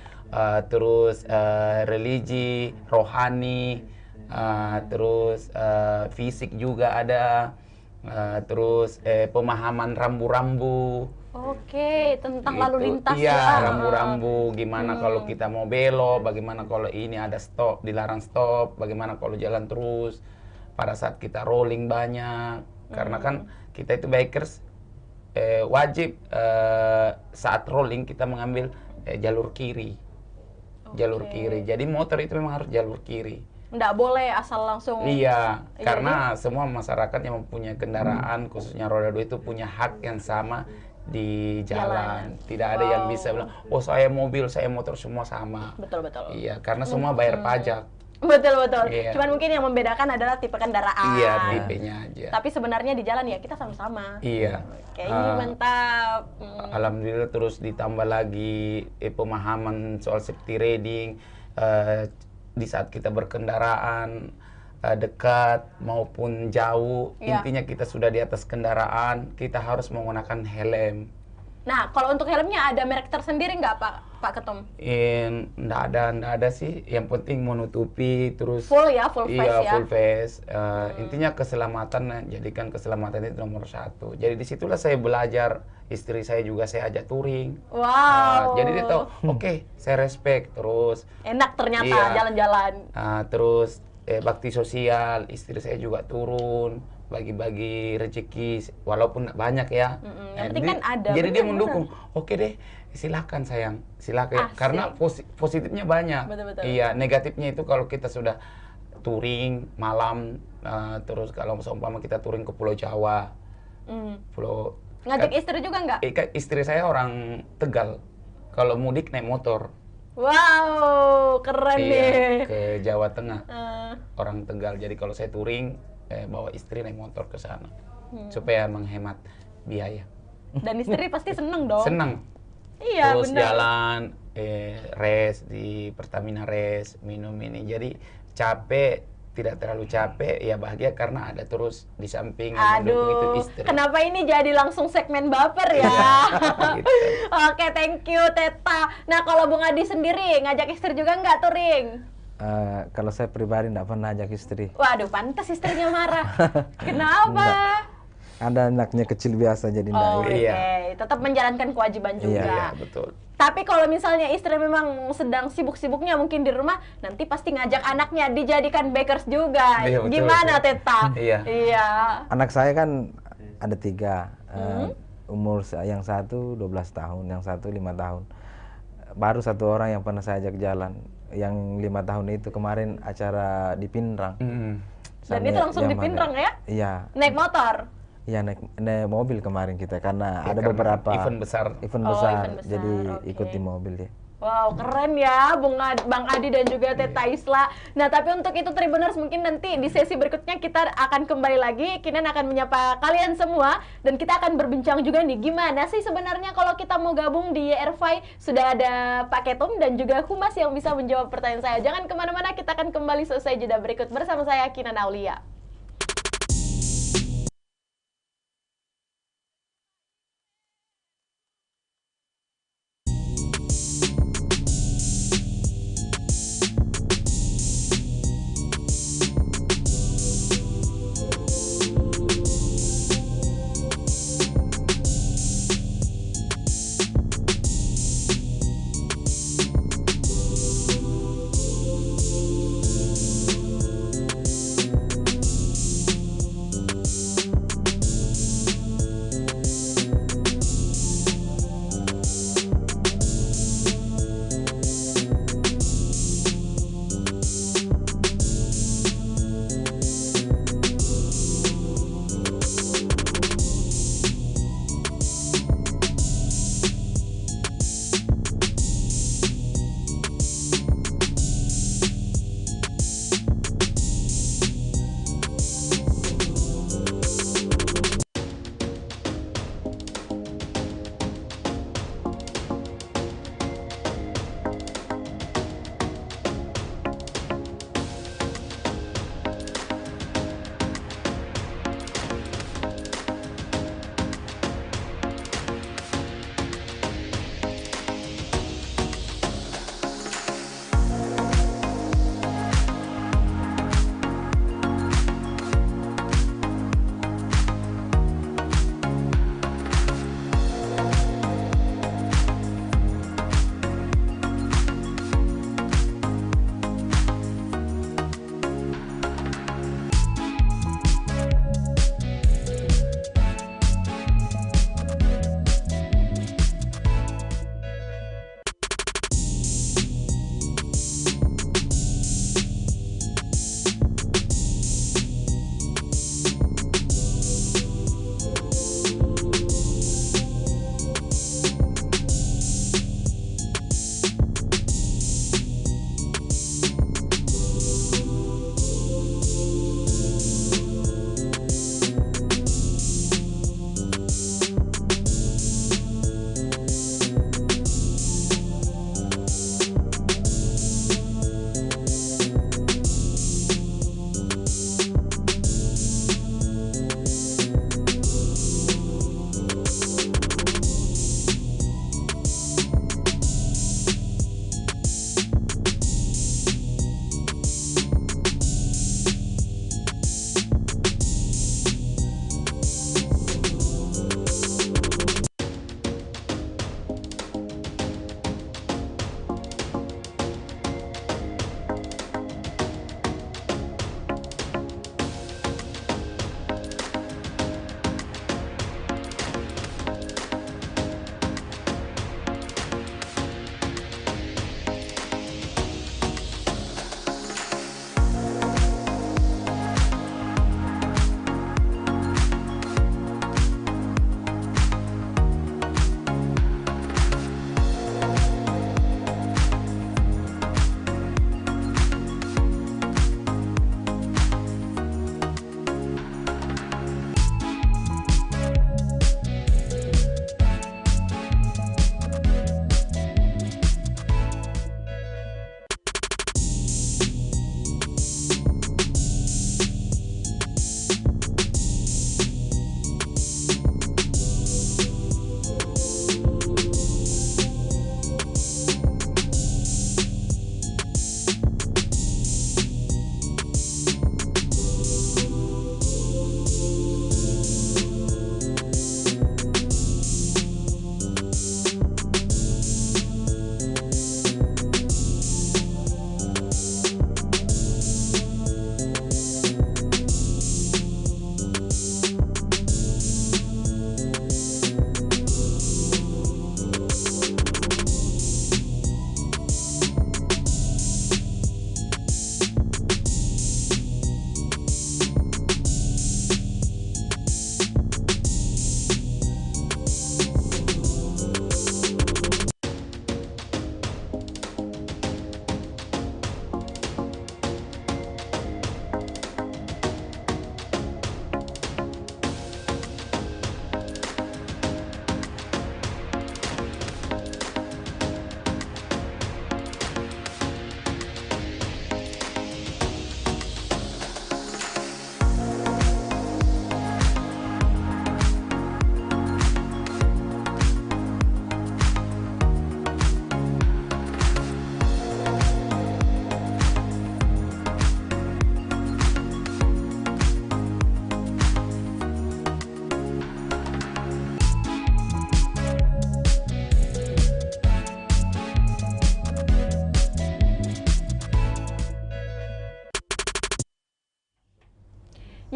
S2: terus religi, rohani, terus fisik juga ada. Terus pemahaman rambu-rambu.
S1: Oke, tentang lalu lintas
S2: Iya,
S1: ya.
S2: rambu-rambu. Gimana kalau kita mau belok, bagaimana kalau ini ada stop, dilarang stop, bagaimana kalau jalan terus. Pada saat kita rolling banyak, karena kan kita itu bikers wajib saat rolling kita mengambil jalur kiri. Jalur kiri. Jadi motor itu memang harus jalur kiri.
S1: Nggak boleh asal langsung.
S2: Iya, karena semua masyarakat yang mempunyai kendaraan, khususnya roda 2 itu punya hak yang sama di jalan. Tidak ada yang bisa bilang, oh saya mobil, saya motor, semua sama.
S1: Betul betul.
S2: Iya, karena semua bayar pajak.
S1: Betul betul.
S2: Iya.
S1: Cuman mungkin yang membedakan adalah tipe kendaraan.
S2: Iya, tipenya aja.
S1: Tapi sebenarnya di jalan ya kita sama-sama.
S2: Iya.
S1: Oke, ini mantap.
S2: Alhamdulillah, terus ditambah lagi pemahaman soal safety reading. Di saat kita berkendaraan dekat maupun jauh, intinya kita sudah di atas kendaraan, kita harus menggunakan helm.
S1: Nah, kalau untuk helmnya ada merek tersendiri nggak Pak Ketum?
S2: Nggak ada sih, yang penting menutupi, terus
S1: Full ya, full face ya?
S2: full face. Intinya keselamatan, jadikan keselamatan itu nomor 1. Jadi disitulah saya belajar, istri saya juga saya ajak touring.
S1: Wow.
S2: Jadi dia tahu, oke, saya respect, terus
S1: Enak ternyata
S2: Iya.
S1: jalan-jalan.
S2: Terus bakti sosial, istri saya juga turun bagi-bagi rezeki, walaupun nggak banyak ya.
S1: Yang penting kan ada.
S2: Jadi dia
S1: Bener,
S2: mendukung. Oke deh, silakan sayang, silakan.
S1: Asik.
S2: Karena positifnya banyak.
S1: Betul-betul.
S2: Iya, negatifnya itu kalau kita sudah touring malam, terus kalau seumpama kita touring ke Pulau Jawa, Pulau
S1: Ngajak istri juga nggak?
S2: istri saya orang Tegal. Kalau mudik naik motor.
S1: Wow, keren
S2: Iya,
S1: nih.
S2: ke Jawa Tengah.
S1: Eh,
S2: Orang Tegal. Jadi kalau saya touring, bawa istri naik motor ke sana. Supaya menghemat biaya.
S1: dan istri pasti seneng dong.
S2: Senang.
S1: Iya,
S2: Terus
S1: benar.
S2: jalan, race di Pertamina race, minum ini. Jadi capek, tidak terlalu capek, ya bahagia karena ada terus di samping yang mendukung itu
S1: Aduh,
S2: istri.
S1: kenapa ini jadi langsung segmen baper ya?
S2: Gitu.
S1: Oke, thank you Teta. Nah, kalau Bung Adi sendiri ngajak istri juga nggak touring?
S3: Kalau saya pribadi tidak pernah ajak istri.
S1: Waduh, pantas istrinya marah. Kenapa?
S3: Ada anaknya kecil biasa jadi enggak.
S1: Oh, oke.
S2: Iya.
S1: Tetap menjalankan kewajiban juga.
S2: Iya, betul.
S1: Tapi kalau misalnya istri memang sedang sibuk-sibuknya mungkin di rumah, nanti pasti ngajak anaknya dijadikan bakers juga.
S2: Iya, betul,
S1: Gimana,
S2: betul.
S1: Teta?
S2: Iya.
S1: Iya.
S3: Anak saya kan ada 3. Umur yang satu 12 tahun, yang satu 5 tahun. Baru 1 orang yang pernah saya ajak jalan. Yang 5 tahun itu kemarin acara di Pinrang.
S2: Mm.
S1: Dan itu langsung di Pinrang ya?
S3: Iya.
S1: Naik motor?
S3: Iya naik mobil kemarin kita karena
S2: Ya,
S3: ada
S2: karena
S3: beberapa
S2: event besar.
S3: event
S1: Oh,
S3: besar,
S1: event besar,
S3: jadi
S1: oke.
S3: ikut di mobil dia.
S1: Wow, keren ya Bang Adi dan juga Teta Isla. Nah, tapi untuk itu Tribuners mungkin nanti di sesi berikutnya kita akan kembali lagi. Kinan akan menyapa kalian semua dan kita akan berbincang juga nih gimana sih sebenarnya kalau kita mau gabung di YRFI. Sudah ada Pak Ketum dan juga Humas yang bisa menjawab pertanyaan saya. Jangan kemana-mana, kita akan kembali selesai jeda berikut bersama saya Kinan Aulia.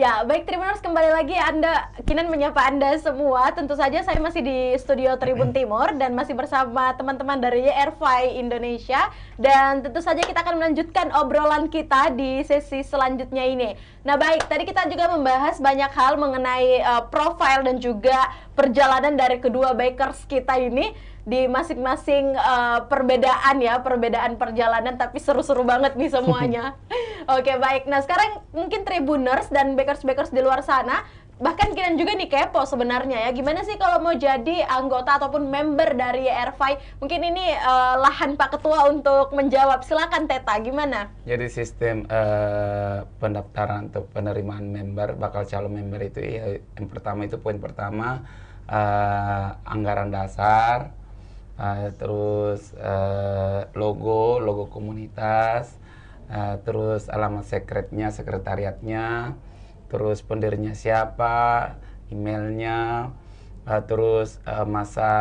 S1: Ya, baik Tribuners, kembali lagi Kinan menyapa Anda semua. Tentu saja saya masih di studio Tribun Timur dan masih bersama teman-teman dari YRFI Indonesia. Dan tentu saja kita akan melanjutkan obrolan kita di sesi selanjutnya ini. Nah baik, tadi kita juga membahas banyak hal mengenai profil dan juga perjalanan dari kedua bikers kita ini di masing-masing perbedaan perjalanan, tapi seru-seru banget nih semuanya. Oke baik, nah sekarang mungkin Tribuners dan bakers-bakers di luar sana, bahkan Kinan juga nih kepo sebenarnya ya, gimana sih kalau mau jadi anggota ataupun member dari YRFI? Mungkin ini lahan Pak Ketua untuk menjawab, silakan Teta, gimana?
S2: Jadi sistem pendaftaran atau penerimaan member, bakal calon member itu ya, yang pertama itu poin pertama, anggaran dasar, terus logo komunitas, terus alamat sekretariatnya, terus pendirinya siapa, emailnya, terus masa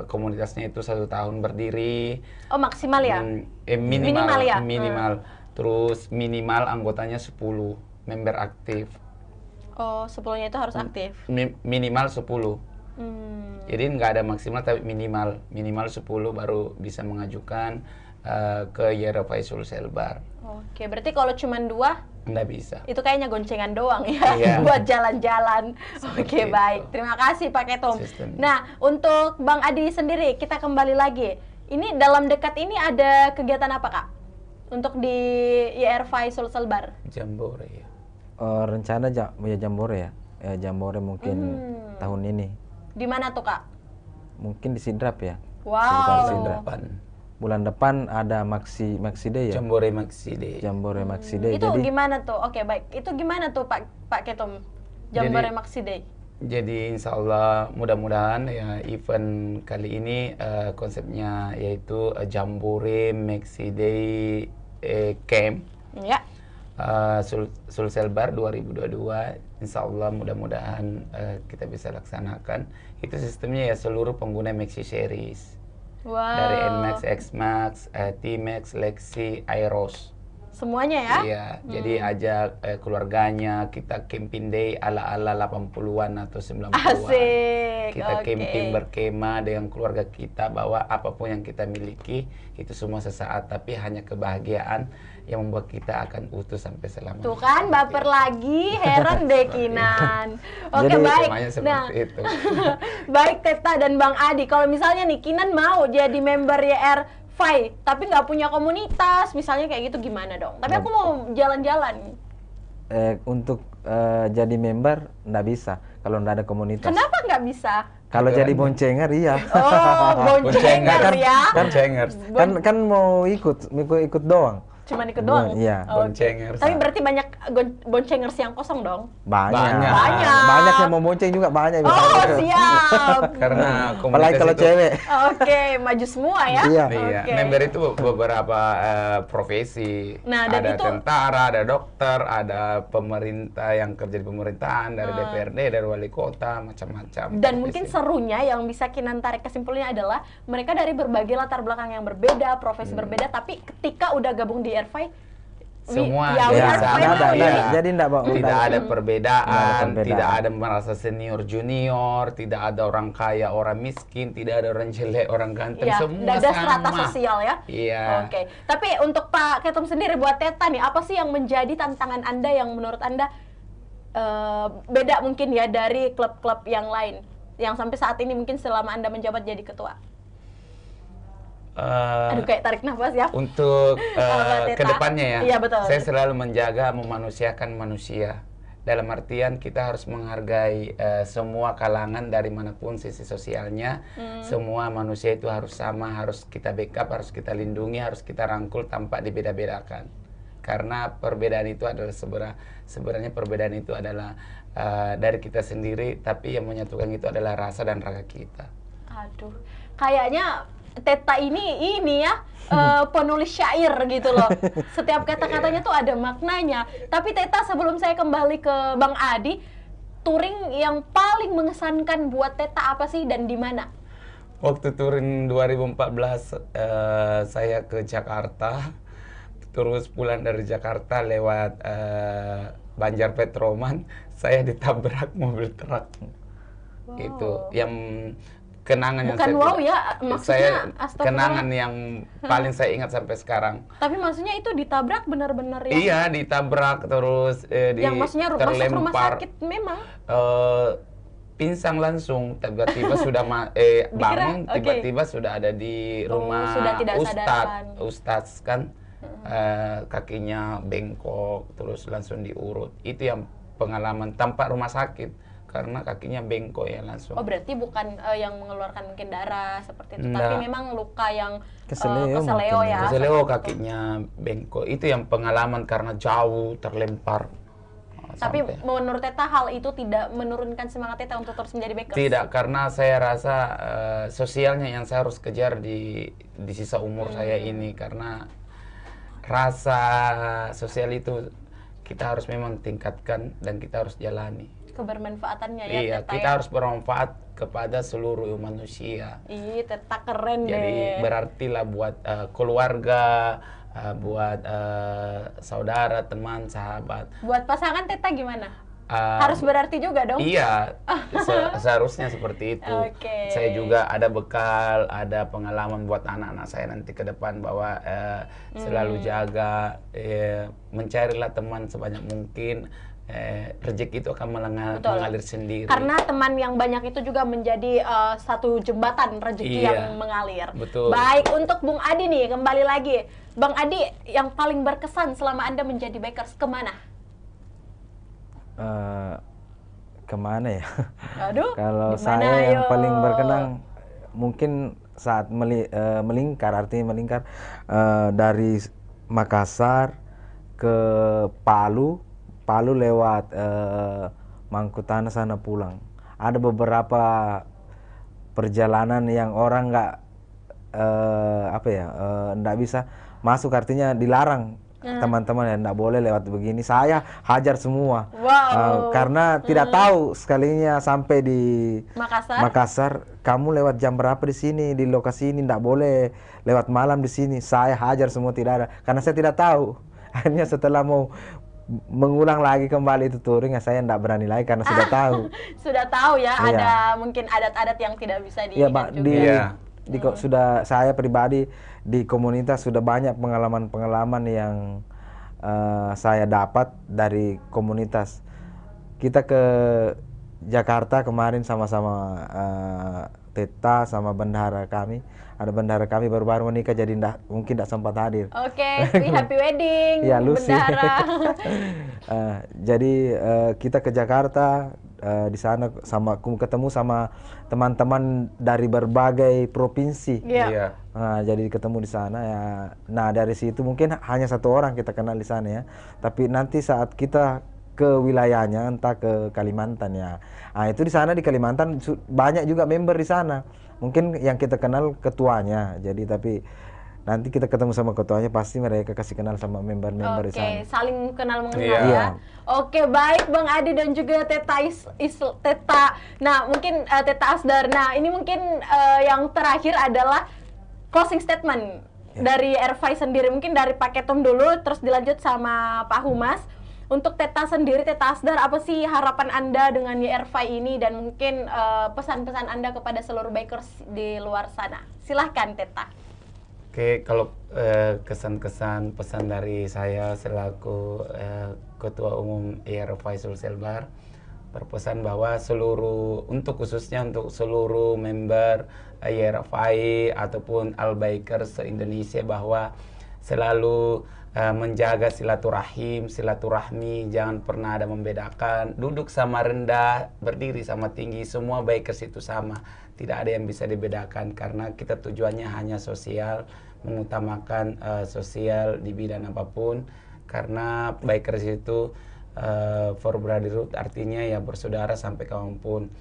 S2: komunitasnya itu 1 tahun berdiri.
S1: Oh maksimal ya?
S2: Minimal
S1: ya?
S2: Minimal. Terus minimal anggotanya 10 member aktif.
S1: Oh, 10-nya itu harus aktif?
S2: Minimal 10. Jadi nggak ada maksimal, tapi minimal 10 baru bisa mengajukan ke YRFI Sulselbar.
S1: Oke, berarti kalau cuma 2
S2: nggak bisa.
S1: itu kayaknya goncengan doang ya,
S2: Iya.
S1: buat jalan-jalan. Oke,
S2: itu.
S1: baik. Terima kasih Pak Ketum.
S2: Sistemnya.
S1: Nah, untuk Bang Adi sendiri, kita kembali lagi. Ini dalam dekat ini ada kegiatan apa, Kak? Untuk di YRFI Sulselbar?
S2: Jambore ya.
S3: Rencana punya jambore ya. Jambore mungkin tahun ini.
S1: Di mana tuh, Kak?
S3: Mungkin di Sidrap ya.
S1: Wow.
S3: Sidrap. Bulan depan ada Maxi Day ya.
S2: Jambore Maxi Day.
S3: Jambore Maxi Day.
S1: Itu
S3: Jadi
S1: gimana tuh? Oke, baik. Itu gimana tuh Pak Ketum? Jambore Maxi Day.
S2: Jadi insya Allah mudah-mudahan ya event kali ini konsepnya yaitu Jambore Maxi Day Camp.
S1: Ya.
S2: Sulselbar 2022, insya Allah mudah-mudahan kita bisa laksanakan. Itu sistemnya ya seluruh pengguna Maxi Series.
S1: Wow.
S2: Dari NMAX, XMAX, T-Max, Lexi, Airos.
S1: Semuanya ya?
S2: Iya, jadi ajak keluarganya, kita camping day ala-ala 80-an atau 90-an.
S1: Asik.
S2: Kita
S1: oke.
S2: camping berkemah dengan keluarga kita, bawa apapun yang kita miliki, itu semua sesaat, tapi hanya kebahagiaan yang membuat kita akan utuh sampai selamanya.
S1: Tuh kan, baper lagi, heran deh Kinan. Oke,
S3: Jadi,
S1: baik.
S2: Temanya seperti
S1: Nah,
S2: itu.
S1: baik Teta dan Bang Adi, kalau misalnya nih Kinan mau jadi member YRFI, tapi nggak punya komunitas, misalnya kayak gitu gimana dong? Tapi aku mau jalan-jalan.
S3: untuk jadi member nggak bisa kalau nggak ada komunitas.
S1: Kenapa nggak bisa?
S3: Kalau jadi boncenger iya.
S1: Oh, boncenger ya?
S2: Boncengers.
S3: kan mau ikut doang.
S1: Cuman ikut doang?
S3: Iya.
S1: Oke.
S2: Boncengers.
S1: Tapi berarti banyak boncengers yang kosong dong?
S3: Banyak.
S2: Banyak.
S3: Banyak yang mau bonceng juga banyak.
S1: Oh, siap.
S2: Karena
S3: Apalagi
S2: komunitas
S3: kalau
S2: itu,
S3: cewek.
S1: Oke, maju semua ya?
S3: Iya.
S2: Iya,
S1: Oke.
S2: member itu beberapa profesi.
S1: Nah, dan
S2: ada
S1: itu-
S2: tentara, ada dokter, ada pemerintah yang kerja di pemerintahan, dari DPRD, dari wali kota, macam-macam.
S1: Dan mungkin
S2: profesi.
S1: serunya yang bisa Kinan tarik kesimpulannya adalah mereka dari berbagai latar belakang yang berbeda, profesi berbeda, tapi ketika udah gabung di YRFI,
S2: semua
S1: ya,
S2: dia
S1: ya,
S2: sama.
S1: nggak ada,
S2: Iya.
S3: jadi nggak, Bang.
S2: Tidak ada perbedaan,
S3: perbedaan.
S2: tidak ada merasa senior junior, tidak ada orang kaya, orang miskin, tidak ada orang jelek, orang ganteng,
S1: ya,
S2: semua
S1: nggak ada
S2: sama.
S1: strata sosial ya.
S2: Iya.
S1: Oke, tapi untuk Pak Ketum sendiri, buat Teta nih, apa sih yang menjadi tantangan Anda yang menurut Anda beda mungkin ya dari klub-klub yang lain, yang sampai saat ini mungkin selama Anda menjabat jadi ketua? Aduh, kayak tarik nafas ya.
S2: Untuk
S1: Teta.
S2: kedepannya ya,
S1: Iya, betul.
S2: saya selalu menjaga memanusiakan manusia. Dalam artian kita harus menghargai semua kalangan dari manapun sisi sosialnya. Semua manusia itu harus sama, harus kita backup, harus kita lindungi, harus kita rangkul tanpa dibeda-bedakan. Karena perbedaan itu adalah sebenarnya perbedaan itu adalah dari kita sendiri, tapi yang menyatukan itu adalah rasa dan raga kita.
S1: Aduh, kayaknya Teta ini ya penulis syair gitu loh. Setiap kata-katanya tuh ada maknanya. Tapi Teta, sebelum saya kembali ke Bang Adi, touring yang paling mengesankan buat Teta apa sih dan di mana?
S2: Waktu touring 2014 saya ke Jakarta, terus pulang dari Jakarta lewat Banjar Petroman, saya ditabrak mobil truk.
S1: Wow.
S2: Itu yang kenangan yang
S1: Bukan
S2: saya
S1: wow
S2: tidak-
S1: ya, maksudnya
S2: saya
S1: astagfirullah.
S2: kenangan yang paling saya ingat sampai sekarang.
S1: Tapi maksudnya itu ditabrak benar-benar yang
S2: Iya, ditabrak terus
S1: yang maksudnya masuk rumah
S2: terlempar.
S1: sakit memang.
S2: eh, Pinsang langsung, tiba-tiba sudah bangun,
S1: oke.
S2: tiba-tiba sudah ada di
S1: Oh,
S2: rumah
S1: sudah tidak sadarkan.
S2: Ustadz kan, kakinya bengkok, terus langsung diurut. Itu yang pengalaman tanpa rumah sakit, karena kakinya bengkok ya langsung.
S1: Oh, berarti bukan yang mengeluarkan mungkin darah seperti itu,
S2: Enggak.
S1: tapi memang luka yang
S3: Keseleo
S1: keseleo
S3: mungkin.
S1: ya.
S2: Keseleo
S1: seperti itu.
S2: kakinya bengkok. Itu yang pengalaman karena jauh terlempar.
S1: Tapi
S2: Sampai.
S1: menurut Teta hal itu tidak menurunkan semangat Teta untuk terus menjadi bikers.
S2: Tidak, karena saya rasa sosialnya yang saya harus kejar di sisa umur saya ini, karena rasa sosial itu kita harus memang tingkatkan dan kita harus jalani.
S1: Kebermanfaatannya ya
S2: Iya,
S1: Teta
S2: kita
S1: ya.
S2: harus bermanfaat kepada seluruh manusia.
S1: Ih, Teta keren
S2: Jadi
S1: deh.
S2: berarti lah buat keluarga, buat saudara, teman, sahabat.
S1: Buat pasangan Teta gimana?
S2: Eh,
S1: Harus berarti juga dong.
S2: Iya, seharusnya seperti itu.
S1: Oke.
S2: Saya juga ada bekal, ada pengalaman buat anak-anak saya nanti ke depan bahwa selalu jaga, mencarilah teman sebanyak mungkin. Rezeki itu akan
S1: Betul.
S2: mengalir sendiri.
S1: Karena teman yang banyak itu juga menjadi satu jembatan rezeki
S2: Iya,
S1: yang mengalir.
S2: betul.
S1: Baik, untuk Bung Adi nih, kembali lagi. Bang Adi, yang paling berkesan selama Anda menjadi bikers kemana?
S3: Kemana ya?
S1: Aduh,
S3: Kalau
S1: gimana,
S3: saya yang
S1: ayo?
S3: paling berkenang mungkin saat melingkar, artinya melingkar dari Makassar ke Palu, Palu lewat Mangkutanah sana pulang. Ada beberapa perjalanan yang orang nggak bisa masuk, artinya dilarang. Teman-teman ya nggak boleh lewat begini. Saya hajar semua.
S1: Wow.
S3: Karena tidak tahu sekalinya sampai di
S1: Makassar.
S3: Makassar, kamu lewat jam berapa di sini, di lokasi ini, nggak boleh lewat malam di sini. Saya hajar semua, tidak ada, karena saya tidak tahu. Akhirnya setelah mau mengulang lagi kembali itu touring, saya nggak berani lagi karena sudah tahu.
S1: Sudah tahu ya,
S3: Iya.
S1: ada mungkin adat-adat yang tidak bisa
S3: Iya,
S1: diingat
S3: Pak,
S1: juga.
S2: Iya.
S3: sudah saya pribadi di komunitas sudah banyak pengalaman-pengalaman yang saya dapat dari komunitas. Kita ke Jakarta kemarin sama-sama Teta sama bendahara kami. Ada bendahara kami baru-baru menikah, jadi mungkin tidak sempat hadir.
S1: Oke, happy wedding,
S3: Ya, Lucy.
S1: bendahara.
S3: Jadi kita ke Jakarta, di sana ketemu sama teman-teman dari berbagai provinsi.
S1: Iya.
S2: Iya.
S3: Nah, jadi ketemu di sana ya. Nah, dari situ mungkin hanya satu orang kita kenal di sana ya. Tapi nanti saat kita ke wilayahnya, entah ke Kalimantan ya. Nah, itu di sana di Kalimantan banyak juga member di sana. Mungkin yang kita kenal ketuanya. Jadi tapi nanti kita ketemu sama ketuanya, pasti mereka kasih kenal sama member-member di
S1: Oke,
S3: sana.
S1: saling kenal mengenal
S2: Iya.
S1: ya.
S3: Iya.
S1: Oke, baik Bang Adi dan juga Teta Teta. Nah, mungkin Teta Asdar. Nah, ini mungkin yang terakhir adalah closing statement dari Airfy sendiri. Mungkin dari Pak Ketum dulu, terus dilanjut sama Pak Humas. Untuk Teta sendiri, Teta Asdar, apa sih harapan Anda dengan Airfy ini dan mungkin pesan-pesan Anda kepada seluruh bikers di luar sana? Silahkan Teta.
S2: Oke, kalau kesan-kesan pesan dari saya selaku Ketua Umum Airfy Sulselbar, berpesan bahwa khususnya untuk seluruh member Airfy ataupun Al-Bikers se-Indonesia, bahwa selalu menjaga silaturahmi, jangan pernah ada membedakan, duduk sama rendah, berdiri sama tinggi, semua bikers itu sama, tidak ada yang bisa dibedakan, karena kita tujuannya hanya sosial, mengutamakan sosial di bidang apapun, karena bikers itu for brotherhood, artinya ya bersaudara sampai kapanpun.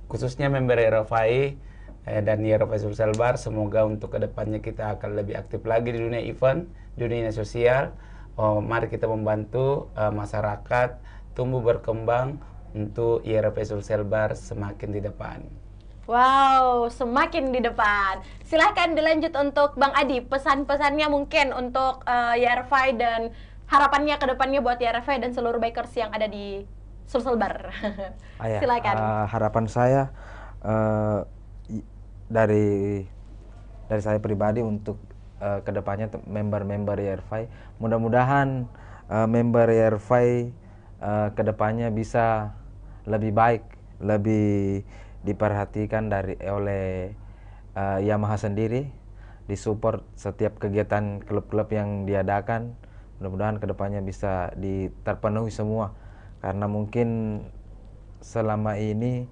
S2: Khususnya member Airfy dan Airfy Sulselbar, semoga untuk kedepannya kita akan lebih aktif lagi di dunia event, dunia sosial. Mari kita membantu masyarakat tumbuh berkembang untuk Airfy Sulselbar semakin di depan.
S1: Wow, semakin di depan. Silahkan dilanjut untuk Bang Adi, pesan-pesannya mungkin untuk Airfy dan harapannya ke depannya buat YRFI dan seluruh bikers yang ada di Sulselbar.
S3: Ya,
S1: Silakan.
S3: harapan saya dari saya pribadi untuk kedepannya member-member YRFI, mudah-mudahan member YRFI kedepannya bisa lebih baik, lebih diperhatikan oleh Yamaha sendiri, disupport setiap kegiatan klub-klub yang diadakan. Mudah-mudahan kedepannya bisa terpenuhi semua, karena mungkin selama ini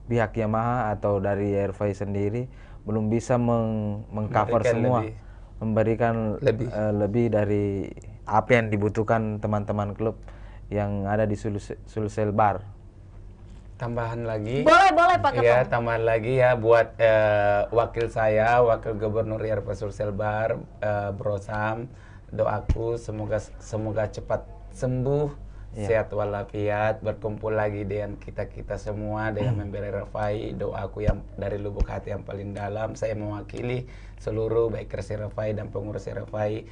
S3: pihak Yamaha atau dari YRFI sendiri belum bisa mengcover semua, memberikan lebih dari apa yang dibutuhkan teman-teman klub yang ada di Sulselbar.
S2: Tambahan lagi.
S1: Boleh Pak Ketum.
S2: Ya, tambahan lagi ya buat wakil saya, Wakil Gubernur YRFI Sulselbar, Bro Sam. Doaku semoga cepat sembuh, sehat walafiat, berkumpul lagi dengan kita semua, dengan member YRFI. Doaku yang dari lubuk hati yang paling dalam, saya mewakili seluruh bikers YRFI dan pengurus YRFI,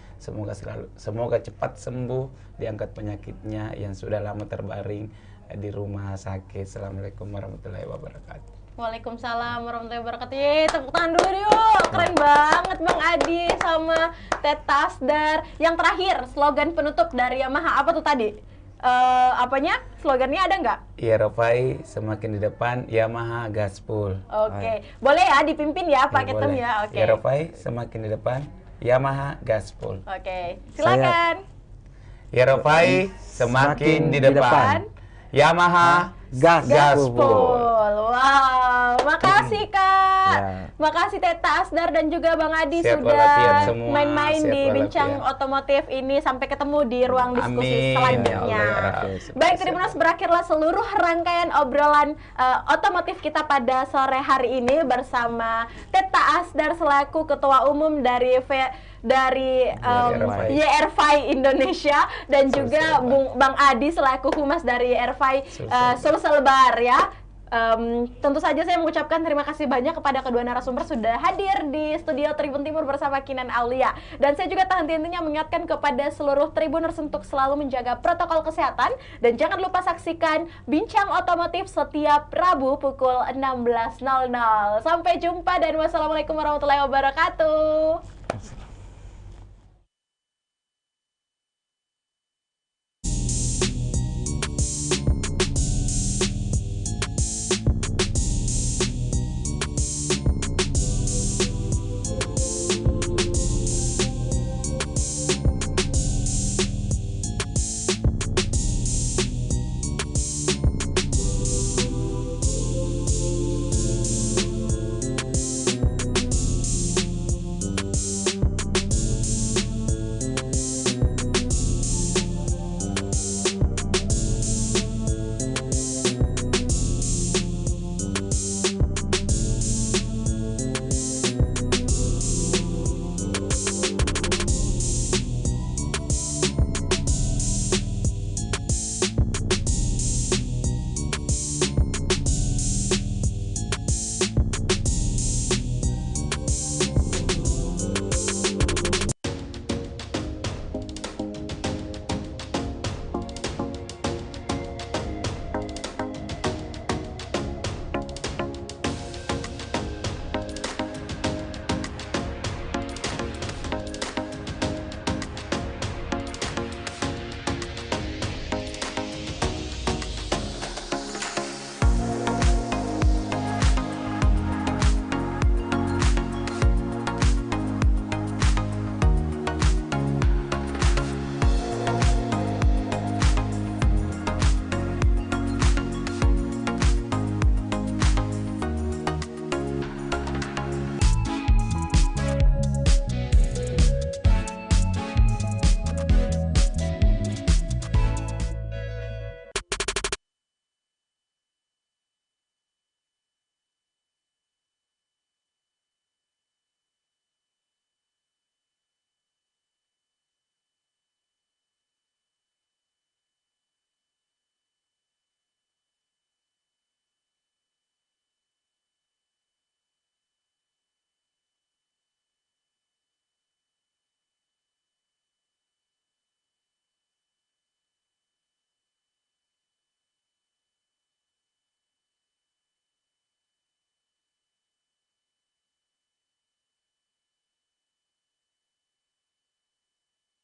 S2: semoga cepat sembuh, diangkat penyakitnya yang sudah lama terbaring di rumah sakit. Assalamualaikum warahmatullahi wabarakatuh.
S1: Waalaikumsalam warahmatullahi wabarakatuh. Yeay, tepuk tangan dulu yuk. Keren banget Bang Adi sama Teh Tasdar. Yang terakhir, slogan penutup dari Yamaha apa tuh tadi? Apanya? Slogannya ada nggak?
S2: YRFI semakin di depan, Yamaha gaspol.
S1: Oke. Boleh ya dipimpin ya Pak Ketum ya. Oke.
S2: YRFI semakin di depan, Yamaha gaspol.
S1: Oke. Silakan.
S2: YRFI semakin di depan, Yamaha gaspol.
S1: Wow, makasih Kak.
S3: Ya.
S1: Makasih Teh Tasdar dan juga Bang Adi
S2: Sehat
S1: sudah
S2: walafiat semua,
S1: main-main
S2: sehat
S1: di
S2: walafiat.
S1: Bincang Otomotif ini. Sampai ketemu di ruang diskusi
S2: Amin,
S1: selanjutnya.
S2: ya Allah.
S1: Baik, Tribuners, berakhirlah seluruh rangkaian obrolan otomotif kita pada sore hari ini bersama Teh Tasdar selaku Ketua Umum dari YRFI Indonesia dan juga Bang Adi selaku Humas dari YRFI Sulselbar ya. Tentu saja saya mengucapkan terima kasih banyak kepada kedua narasumber sudah hadir di studio Tribun Timur bersama Kinan Aulia. Dan saya juga tak henti-hentinya mengingatkan kepada seluruh Tribuners untuk selalu menjaga protokol kesehatan. Dan jangan lupa saksikan Bincang Otomotif setiap Rabu pukul 16.00. Sampai jumpa dan wassalamualaikum warahmatullahi wabarakatuh.